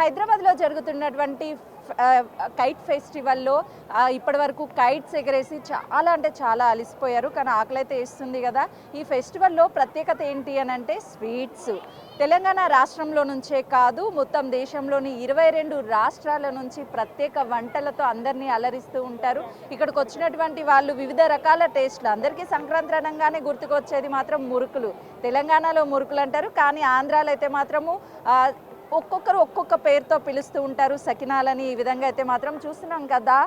హైదరాబాద్లో జరుగుతున్నటువంటి కైట్ ఫెస్టివల్లో ఇప్పటి వరకు కైట్స్ ఎగరేసి చాలా అంటే చాలా అలసిపోయారు. కానీ ఆకలి అయితే వేస్తుంది కదా. ఈ ఫెస్టివల్లో ప్రత్యేకత ఏంటి అని అంటే స్వీట్స్. తెలంగాణ రాష్ట్రంలో నుంచే కాదు, మొత్తం దేశంలోని 22 రాష్ట్రాల నుంచి ప్రత్యేక వంటలతో అందరినీ అలరిస్తూ ఉంటారు. ఇక్కడికి వచ్చినటువంటి వాళ్ళు వివిధ రకాల టేస్ట్లు. అందరికీ సంక్రాంతి అనగానే గుర్తుకొచ్చేది మాత్రం మురుకులు. తెలంగాణలో మురుకులు అంటారు, కానీ ఆంధ్రాలో అయితే మాత్రము ఒక్కొక్కరు ఒక్కొక్క పేరుతో పిలుస్తూ ఉంటారు. సకినాలని ఈ విధంగా అయితే మాత్రం చూస్తున్నాం కదా.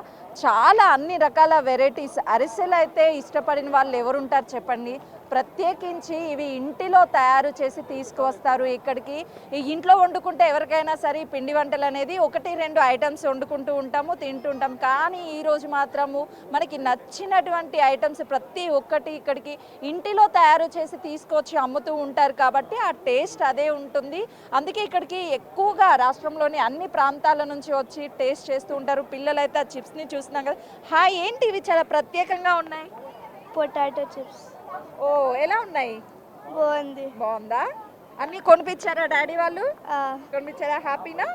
చాలా అన్ని రకాల వెరైటీస్. అరిసెలు అయితే ఇష్టపడిన వాళ్ళు ఎవరుంటారు చెప్పండి. ప్రత్యేకించి ఇవి ఇంటిలో తయారు చేసి తీసుకువస్తారు ఇక్కడికి. ఈ ఇంట్లో వండుకుంటే ఎవరికైనా సరే పిండి వంటలు అనేది 1-2 ఐటమ్స్ వండుకుంటూ ఉంటాము, తింటుంటాం. కానీ ఈరోజు మాత్రము మనకి నచ్చినటువంటి ఐటమ్స్ ప్రతి ఒక్కటి ఇక్కడికి ఇంటిలో తయారు చేసి తీసుకొచ్చి అమ్ముతూ ఉంటారు. కాబట్టి ఆ టేస్ట్ అదే ఉంటుంది. అందుకే ఇక్కడికి ఎక్కువగా రాష్ట్రంలోని అన్ని ప్రాంతాల నుంచి వచ్చి టేస్ట్ చేస్తూ ఉంటారు. పిల్లలు అయితే ఆ చిప్స్ని చూస్తున్నాం కదా. హాయ్, ఏంటి ఇవి చాలా ప్రత్యేకంగా ఉన్నాయి? Potato chips. ఓ, ఎలా ఉన్నాయి? బాగుంది. బాగుందా? అన్ని కొనిపించారా డాడీ వాళ్ళు? కొనిపించారా? హ్యాపీనా?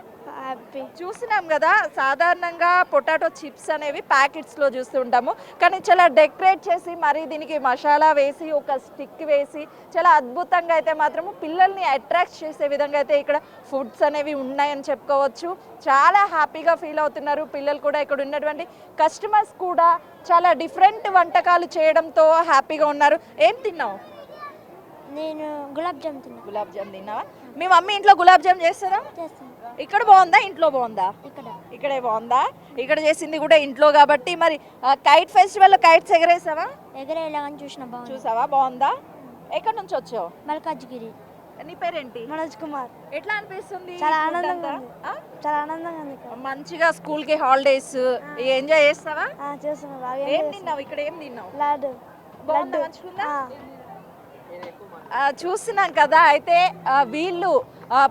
హ్యాపీ. చూస్తున్నాం కదా, సాధారణంగా పొటాటో చిప్స్ అనేవి ప్యాకెట్స్లో చూస్తూ ఉంటాము. కానీ చాలా డెకరేట్ చేసి మరి దీనికి మసాలా వేసి ఒక స్టిక్ వేసి చాలా అద్భుతంగా అయితే మాత్రము పిల్లల్ని అట్రాక్ట్ చేసే విధంగా అయితే ఇక్కడ ఫుడ్స్ అనేవి ఉన్నాయని చెప్పుకోవచ్చు. చాలా హ్యాపీగా ఫీల్ అవుతున్నారు పిల్లలు కూడా. ఇక్కడ ఉన్నటువంటి కస్టమర్స్ కూడా చాలా డిఫరెంట్ వంటకాలు చేయడంతో హ్యాపీగా ఉన్నారు. ఏం తిన్నావు? నేను గులాబ్ జామ్ తిన్నా. గులాబ్ జామ్ తిన్నావా? మీ మమ్మీ ఇంట్లో గులాబ్ జామ్ చేస్తారా? ఇక్కడ బాగుందా, ఇంట్లో బాగుందా? ఇక్కడే బాగుందా? ఇక్కడ చేసింది కూడా ఇంట్లో కాబట్టి. మరి కైట్ ఫెస్టివల్లో కైట్స్ ఎగరేసావా? ఎగరేలాగని చూసావా? బాగుందా? ఎక్కడి నుంచి వచ్చావు? మల్కాజ్గిరి. నీ పేరేంటి? మనోజ్ కుమార్. ఎట్లా అనిపిస్తుంది? చాలా ఆనందంగా ఉంది. చాలా ఆనందంగా ఉంది. మంచిగా స్కూల్ కి హాలిడేస్ ఎంజాయ్ చేస్తావా? చేస్తున్నా బాగా. ఏం తిన్నావు? ఇక్కడ ఏం తిన్నావు? లాడు. బాగుందా? మంచిగుందా? చూస్తున్నాం కదా. అయితే వీళ్ళు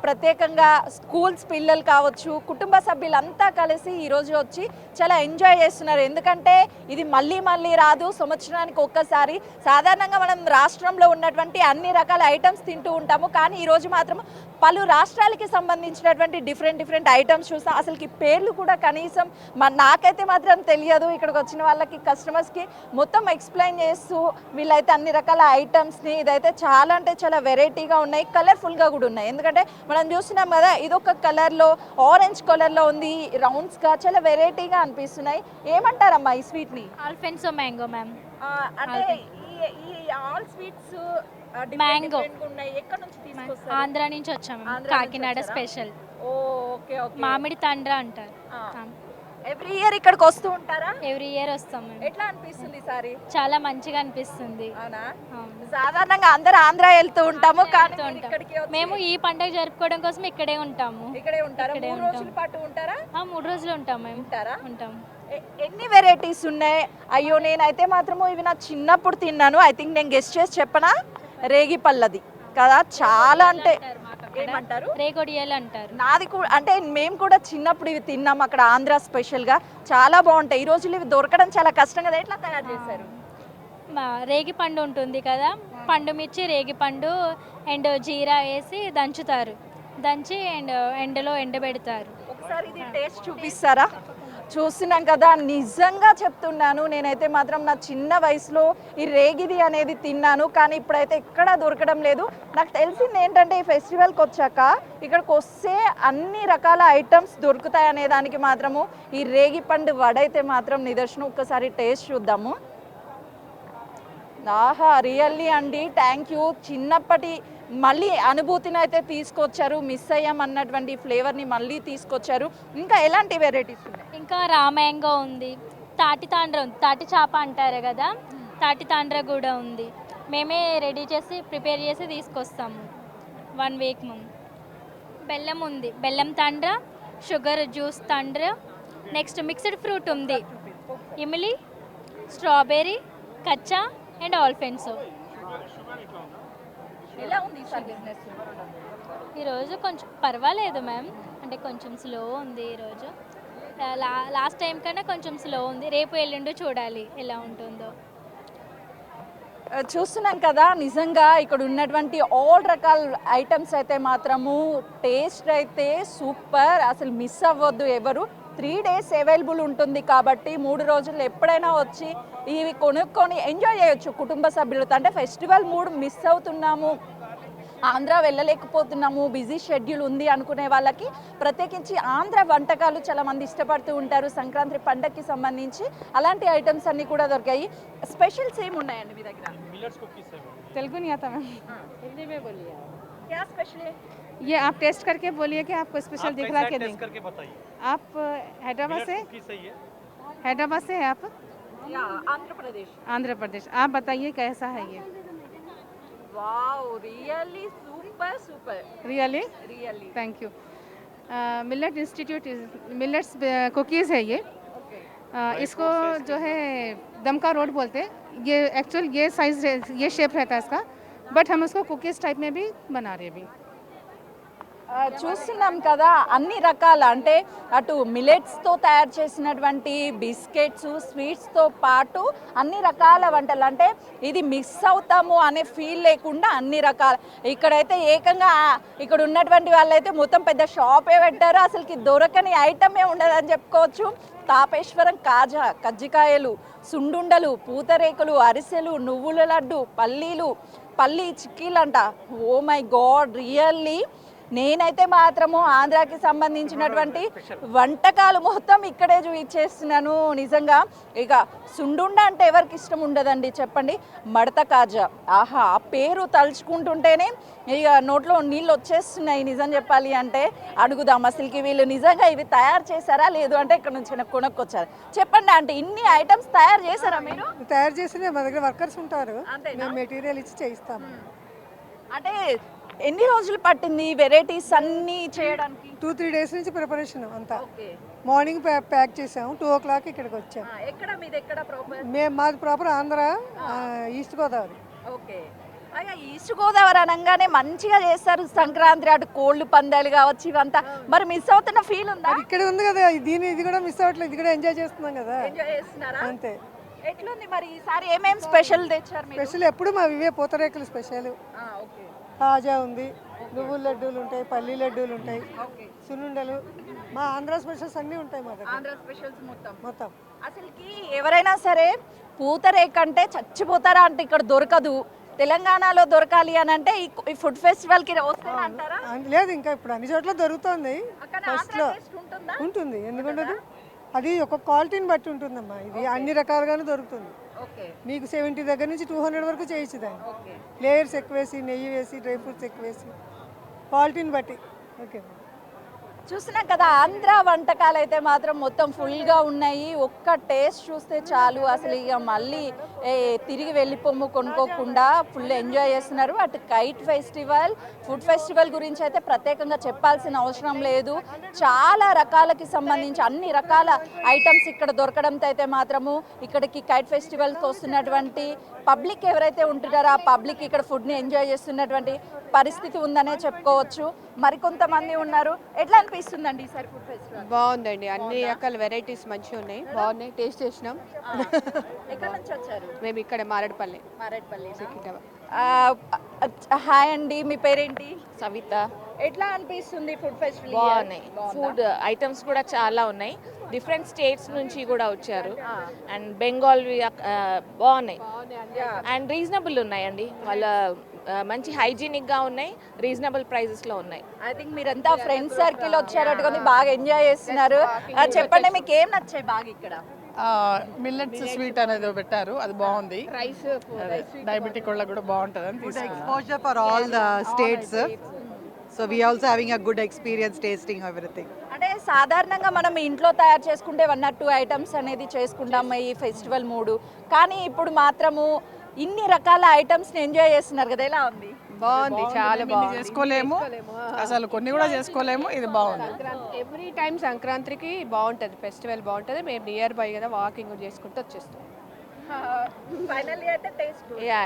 ప్రత్యేకంగా స్కూల్స్ పిల్లలు కావచ్చు, కుటుంబ సభ్యులంతా కలిసి ఈరోజు వచ్చి చాలా ఎంజాయ్ చేస్తున్నారు. ఎందుకంటే ఇది మళ్ళీ మళ్ళీ రాదు, సంవత్సరానికి ఒక్కసారి. సాధారణంగా మనం రాష్ట్రంలో ఉన్నటువంటి అన్ని రకాల ఐటమ్స్ తింటూ ఉంటాము. కానీ ఈరోజు మాత్రం పలు రాష్ట్రాలకి సంబంధించినటువంటి డిఫరెంట్ ఐటమ్స్ చూస్తాం. అసలుకి పేర్లు కూడా కనీసం నాకైతే మాత్రం తెలియదు. ఇక్కడికి వచ్చిన వాళ్ళకి కస్టమర్స్కి మొత్తం ఎక్స్ప్లెయిన్ చేస్తూ వీళ్ళైతే అన్ని రకాల ఐటమ్స్ని, ఇదైతే చాలా అంటే చాలా వెరైటీగా ఉన్నాయి, కలర్ఫుల్గా కూడా ఉన్నాయి. ఎందుకంటే మనం చూస్తున్నాం కదా, ఇదొక కలర్లో, ఆరెంజ్ కలర్లో ఉంది, రౌండ్స్గా చాలా వెరైటీగా అనిపిస్తున్నాయి. ఏమంటారమ్మా ఈ స్వీట్ని? Alphonso mango ma'am. అంటే ఈ ఆల్ స్వీట్స్ మ్యాంగో ఉన్నాయి. ఎక్కడ నుంచి తీసుకొస్తారు? ఆంధ్ర నుంచి వచ్చాము, కాకినాడ స్పెషల్. Okay okay. మామిడి తండ్ర అంటారు. ఎవ్రీ ఇయర్ ఇక్కడికి వస్తూ ఉంటారా? ఎవ్రీ ఇయర్ వస్తాం మేము. ఎట్లా అనిపిస్తుంది ఈసారి? చాలా మంచిగా అనిపిస్తుంది. అవునా? సాధారణంగా అందరూ ఆంధ్ర వెళ్తూ ఉంటాము, కానీ మేము ఈ పండుగ జరుపుకోవడం కోసం ఇక్కడే ఉంటాము. ఇక్కడే ఉంటారా? 3 రోజుల పాటు ఉంటారా? 3 రోజులు ఉంటాం మేము. ఉంటాం. ఎన్ని వెరైటీస్ ఉన్నాయి? అయ్యో, నేనైతే మాత్రము ఇవి నా చిన్నప్పుడు తిన్నాను. ఐ థింక్ నేను గెస్ట్ చేసి చెప్పనా, రేగి పళ్ళది కదా. చాలా అంటే ఏమంటారు? రేగొడియాలు అంటారు. నాది కూడా, అంటే మేము కూడా చిన్నప్పుడు ఇవి తిన్నాం అక్కడ ఆంధ్ర స్పెషల్గా. చాలా బాగుంటాయి. ఈ రోజులు ఇవి దొరకడం చాలా కష్టం కదా. ఎట్లా తయారు చేశారు? రేగి పండు ఉంటుంది కదా, పండు మిర్చి, రేగి పండు అండ్ జీరా వేసి దంచుతారు. దంచి ఎండలో ఎండబెడతారు. ఒకసారి ఇది టేస్ట్ చూపిస్తారా? చూస్తున్నాం కదా, నిజంగా చెప్తున్నాను, నేనైతే మాత్రం నా చిన్న వయసులో ఈ రేగిది అనేది తిన్నాను. కానీ ఇప్పుడైతే ఎక్కడా దొరకడం లేదు. నాకు తెలిసింది ఏంటంటే ఈ ఫెస్టివల్కి వచ్చాక ఇక్కడికి వస్తే అన్ని రకాల ఐటమ్స్ దొరుకుతాయి అనే దానికి మాత్రము ఈ రేగి పండు వడ అయితే మాత్రం నిదర్శనం. ఒక్కసారి టేస్ట్ చూద్దాము. ఆహా, రియల్లీ అండి, థ్యాంక్ యూ. చిన్నప్పటి మళ్ళీ అనుభూతిని అయితే తీసుకొచ్చారు. మిస్ అయ్యాం అన్నటువంటి ఫ్లేవర్ని మళ్ళీ తీసుకొచ్చారు. ఇంకా ఎలాంటి వెరైటీస్ ఉన్నాయి? ఇంకా మ్యాంగో ఉంది, తాటి తాండ్ర ఉంది, తాటి చేప అంటారు కదా, తాటి తాండ్ర కూడా ఉంది. మేమే రెడీ చేసి ప్రిపేర్ చేసి తీసుకొస్తాము 1 వీక్ ముందు. బెల్లం ఉంది, బెల్లం తాండ్ర, షుగర్ జ్యూస్ తాండ్ర. నెక్స్ట్ మిక్స్డ్ ఫ్రూట్ ఉంది, imli, strawberry, kachcha and Alphonso. ఎలా ఉంది బిజినెస్ ఈరోజు? కొంచెం పర్వాలేదు మ్యామ్, అంటే కొంచెం స్లో ఉంది ఈరోజు. లాస్ట్ టైం కన్నా కొంచెం స్లో ఉంది. రేపు ఎల్లుండి చూడాలి ఎలా ఉంటుందో. చూస్తున్నాం కదా నిజంగా ఇక్కడ ఉన్నటువంటి ఆల్ రకాల ఐటమ్స్ అయితే మాత్రము టేస్ట్ అయితే సూపర్, అసలు మిస్ అవ్వద్దు ఎవరు. 3 days అవైలబుల్ ఉంటుంది కాబట్టి 3 రోజులు ఎప్పుడైనా వచ్చి ఇవి కొనుక్కొని ఎంజాయ్ చేయొచ్చు కుటుంబ సభ్యులతో. అంటే ఫెస్టివల్ మూడ్ మిస్ అవుతున్నాము, ఆంధ్ర వెళ్ళలేకపోతున్నాము, బిజీ షెడ్యూల్ ఉంది అనుకునే వాళ్ళకి ప్రత్యేకించి ఆంధ్ర వంటకాలు చాలామంది ఇష్టపడుతూ ఉంటారు సంక్రాంతి పండగకి సంబంధించి. అలాంటి ఐటమ్స్ అన్నీ కూడా దొరికాయి. స్పెషల్స్ ఏమి ఉన్నాయండి మీ దగ్గర? तेलुगु नहीं आता मैम। हिंदी में बोलिए क्या स्पेशल है? ये आप टेस्ट करके बोलिए कि आपको स्पेशल दिखला के दें। करके बताइए। आप हैदराबाद से? सही है। हैदराबाद से है आप? या आंध्र प्रदेश। आंध्र प्रदेश। आप बताइए कैसा है ये? Wow really super super really really thank you. Millet institute millets cookies है ये। इसको जो है दम का रोड बोलते हैं। ये एक्चुअल ये साइज ये शेप रहता है इसका, बट हम इसको कुकीज़ टाइप में भी बना रहे हैं अभी। చూస్తున్నాం కదా అన్ని రకాల అంటే అటు మిలెట్స్తో తయారు చేసినటువంటి బిస్కెట్స్ స్వీట్స్తో పాటు అన్ని రకాల వంటలు. అంటే ఇది మిస్ అవుతాము అనే ఫీల్ లేకుండా అన్ని రకాల. ఇక్కడైతే ఏకంగా ఇక్కడ ఉన్నటువంటి వాళ్ళైతే మొత్తం పెద్ద షాపే పెట్టారు, అసలుకి దొరకని ఐటమే ఉండదని చెప్పుకోవచ్చు. తాపేశ్వరం కాజా, కజ్జికాయలు, సుండుండలు, పూతరేకులు, అరిసెలు, నువ్వుల లడ్డు, పల్లి చిక్కీలంట. ఓ మై గాడ్ రియల్లీ నేనైతే మాత్రము ఆంధ్రాకి సంబంధించినటువంటి వంటకాలు మొత్తం ఇక్కడే చూపించేస్తున్నాను నిజంగా. ఇక సుండుండ అంటే ఎవరికి ఇష్టం ఉండదండి చెప్పండి. మడత కాజా, ఆహా ఆ పేరు తలుచుకుంటుంటేనే ఇక నోట్లో నీళ్ళు వచ్చేస్తున్నాయి నిజం చెప్పాలి అంటే. అడుగుదాం అసలుకి వీళ్ళు నిజంగా ఇవి తయారు చేశారా లేదు అంటే ఇక్కడ నుంచి కొనుక్కొచ్చారు. చెప్పండి అంటే ఇన్ని ఐటమ్స్ తయారు చేశారా మీరు? తయారు చేసిన మా దగ్గర వర్కర్స్ ఉంటారు, మేము మెటీరియల్ ఇచ్చి చేయిస్తాము. అంటే ఎన్ని రోజులు పట్టింది వెరైటీస్ అన్నీ చేయడానికి? 2-3 days నుంచి ప్రిపరేషన్ అంతా. మార్నింగ్ ప్యాక్ చేసాము, 2 o'clock ఇక్కడికి వచ్చాము. ఎక్కడ మీది ఎక్కడ ప్రాపర్? మాది proper Andhra, east Godavari. Okay. అయ్యా ఈస్ట్ గోదావరి అనగానే మంచిగా చేస్తారు సంక్రాంతి, అటు కోళ్ళు పందాలు కావచ్చు ఇవంతా. మరి మిస్ అవుతున్న ఫీల్ ఉందా? అది ఇక్కడ ఉంది కదా, ఇది కూడా మిస్ అవ్వట్లేదు, ఇది కూడా ఎంజాయ్ చేస్తున్నాం కదా. ఎంజాయ్ చేస్తున్నారా? అంతే. ఎట్లుంది మరి ఈసారి ఏమేం స్పెషల్ తెచ్చారు మీరు? స్పెషల్ ఎప్పుడు మా ఇవే పూతరేకులు స్పెషల్. ఓకే. తాజా ఉంది, నువ్వుల లడ్డూలు ఉంటాయి, పల్లి లడ్డూలు ఉంటాయి, సున్నుండలు, మా ఆంధ్ర స్పెషల్స్ అన్నీ ఉంటాయి మా దగ్గర. ఆంధ్ర స్పెషల్స్ మొత్తం. అసలుకి ఎవరైనా సరే పూతరేక్ అంటే చచ్చిపోతారా అంటే ఇక్కడ దొరకదు. తెలంగాణలో దొరకాలి అని అంటే ఈ ఫుడ్ ఫెస్టివల్ కి వస్తారా అంటారా? లేదు, ఇంకా ఇప్పుడు అన్ని చోట్ల దొరుకుతుంది. ఫస్ట్ లో ఉంటుందా? ఉంటుంది, ఎందుకంటే అది ఒక క్వాలిటీని బట్టి ఉంటుందమ్మా. ఇది అన్ని రకాలుగానే దొరుకుతుంది. మీకు 70 దగ్గర నుంచి 200 వరకు చేయొచ్చు దాన్ని. లేయర్స్ ఎక్కువేసి, నెయ్యి వేసి, డ్రై ఫ్రూట్స్ ఎక్కువేసి, క్వాలిటీని బట్టి. ఓకే. చూస్తున్నాం కదా ఆంధ్ర వంటకాలు అయితే మాత్రం మొత్తం ఫుల్గా ఉన్నాయి. ఒక్క టేస్ట్ చూస్తే చాలు అసలు ఇక మళ్ళీ తిరిగి వెళ్ళిపోము కొనుక్కోకుండా ఫుల్ ఎంజాయ్ చేస్తున్నారు. అటు కైట్ ఫెస్టివల్, ఫుడ్ ఫెస్టివల్ గురించి అయితే ప్రత్యేకంగా చెప్పాల్సిన అవసరం లేదు. చాలా రకాలకి సంబంధించి అన్ని రకాల ఐటమ్స్ ఇక్కడ దొరకడంతో అయితే మాత్రము ఇక్కడికి కైట్ ఫెస్టివల్కి వస్తున్నటువంటి పబ్లిక్ ఎవరైతే ఉంటున్నారో ఆ పబ్లిక్ ఇక్కడ ఫుడ్ని ఎంజాయ్ చేస్తున్నటువంటి పరిస్థితి ఉందనే చెప్పుకోవచ్చు. మరికొంతమంది ఉన్నారు. ఎట్లా అనిపిస్తుందండి ఈసారి ఫుడ్ ఫెస్టివల్? బాగుందండి, అన్ని రకాల వెరైటీస్ మంచిగా ఉన్నాయి, బాగున్నాయి, టేస్ట్ చేసినాం. ఎక్కడ నుంచి వచ్చారు? మేము ఇక్కడ మారేడుపల్లి. హాయ్ అండి, మీ పేరేంటి? సవిత. ఎట్లా అనిపిస్తుంది ఫుడ్ ఫెస్టివల్? బాగున్నాయి, ఫుడ్ ఐటమ్స్ కూడా చాలా ఉన్నాయి, డిఫరెంట్ స్టేట్స్ నుంచి కూడా వచ్చారు. అండ్ బెంగాల్వి బాగున్నాయి అండ్ రీజనబుల్ ఉన్నాయండి. వాళ్ళ మంచి హైజీనిక్గా ఉన్నాయి, రీజనబుల్ ప్రైజెస్లో ఉన్నాయి. ఐ థింక్ మీరంతా ఫ్రెండ్స్ సర్కిల్ వచ్చారట్టుకొని బాగా ఎంజాయ్ చేస్తున్నారు. చెప్పండి మీకు ఏం నచ్చాయి బాగా ఇక్కడ? మిల్లెట్స్ స్వీట్ అనేది పెట్టారు, అది బాగుంది. రైస్ డయాబెటిక్ వాళ్ళకి కూడా బాగుంటుంది అని తీసుకున్నాం. Exposure for all the states. So we also having a good experience tasting everything. అంటే సాధారణంగా మనం ఇంట్లో తయారు చేసుకుంటే 1 or 2 ఐటమ్స్ అనేది చేసుకుంటాం ఈ ఫెస్టివల్ మూడు. కానీ ఇప్పుడు మాత్రము ఇన్ని రకాల ఐటమ్స్ని ఎంజాయ్ చేస్తున్నారు కదా, ఎలా ఉంది? బాగుంది, చాలా బాగుంది. చేసుకోలేము అసలు, కొన్ని కూడా చేసుకోలేము, ఇది బాగుంది. ఎవ్రీ టైం సంక్రాంతికి బాగుంటుంది, ఫెస్టివల్ బాగుంటుంది. మేము నియర్ బై కదా, వాకింగ్ చేసుకుంటూ వచ్చేస్తాం. ఫైనల్లీ అయితే టేస్ట్ యా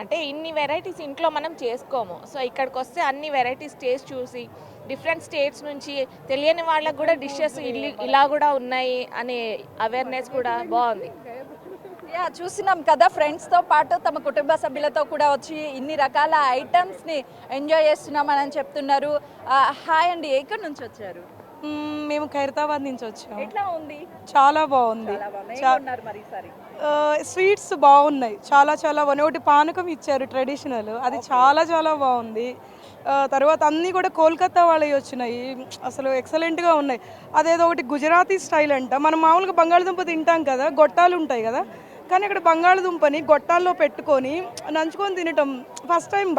అంటే ఇన్ని వెరైటీస్ ఇంట్లో మనం చేసుకోము. సో ఇక్కడికి వస్తే అన్ని వెరైటీస్ టేస్ట్ చూసి డిఫరెంట్ స్టేట్స్ నుంచి తెలియని వాళ్ళకు కూడా డిషెస్ ఇలా కూడా ఉన్నాయి అనే అవేర్నెస్ కూడా బాగుంది. యా చూసినాం కదా, ఫ్రెండ్స్తో పాటు తమ కుటుంబ సభ్యులతో కూడా వచ్చి ఇన్ని రకాల ఐటమ్స్ని ఎంజాయ్ చేస్తున్నామని చెప్తున్నారు. హాయ్ అండి, ఎక్కడి నుంచి వచ్చారు? మేము ఖైరతాబాద్ నుంచి వచ్చాము. ఎట్లా ఉంది? చాలా బాగుంది. ఉన్నారు మరి ఈసారి? స్వీట్స్ బాగున్నాయి, చాలా చాలా బాగున్నాయి. ఒకటి పానకం ఇచ్చారు ట్రెడిషనల్, అది చాలా చాలా బాగుంది. తర్వాత అన్నీ కూడా కోల్కతా వాళ్ళవి వచ్చినాయి, అసలు ఎక్సలెంట్గా ఉన్నాయి. అదేదో ఒకటి గుజరాతీ స్టైల్ అంట. మనం మామూలుగా బంగాళదుంప తింటాం కదా, గొట్టాలు ఉంటాయి కదా, కానీ ఇక్కడ బంగాళదుంపని గొట్టాల్లో పెట్టుకొని నంచుకొని తినటం ఫస్ట్ టైం.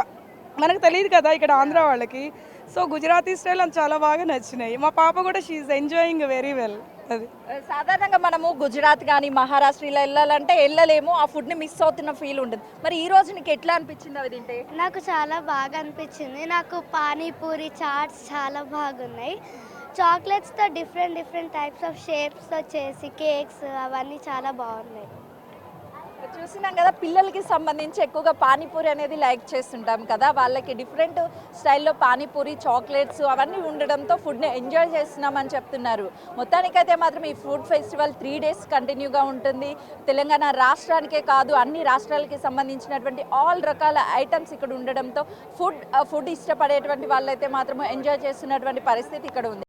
మనకు తెలియదు కదా ఇక్కడ ఆంధ్ర వాళ్ళకి. సో గుజరాతీ స్టైల్ అది చాలా బాగా నచ్చినాయి. మా పాప కూడా షీఈ్ ఎంజాయింగ్ వెరీ వెల్. అది సాధారణంగా మనము గుజరాత్ కానీ మహారాష్ట్ర ఇలా వెళ్ళాలంటే వెళ్ళలేము, ఆ ఫుడ్ని మిస్ అవుతున్న ఫీల్ ఉంటుంది. మరి ఈ రోజు నీకు ఎట్లా అనిపించింది అవి తింటే? నాకు చాలా బాగా అనిపించింది. నాకు పానీపూరి, చాట్స్ చాలా బాగున్నాయి. చాక్లెట్స్తో డిఫరెంట్ టైప్స్ ఆఫ్ షేప్స్తో చేసి కేక్స్ అవన్నీ చాలా బాగున్నాయి. చూసినాం కదా, పిల్లలకి సంబంధించి ఎక్కువగా పానీపూరి అనేది లైక్ చేస్తుంటాం కదా, వాళ్ళకి డిఫరెంట్ స్టైల్లో పానీపూరి, చాక్లెట్స్ అవన్నీ ఉండడంతో ఫుడ్ని ఎంజాయ్ చేస్తున్నామని చెప్తున్నారు. మొత్తానికైతే మాత్రం ఈ ఫుడ్ ఫెస్టివల్ 3 days కంటిన్యూగా ఉంటుంది. తెలంగాణ రాష్ట్రానికే కాదు, అన్ని రాష్ట్రాలకి సంబంధించినటువంటి ఆల్ రకాల ఐటమ్స్ ఇక్కడ ఉండడంతో ఫుడ్ ఇష్టపడేటువంటి వాళ్ళైతే మాత్రం ఎంజాయ్ చేస్తున్నటువంటి పరిస్థితి ఇక్కడ ఉంది.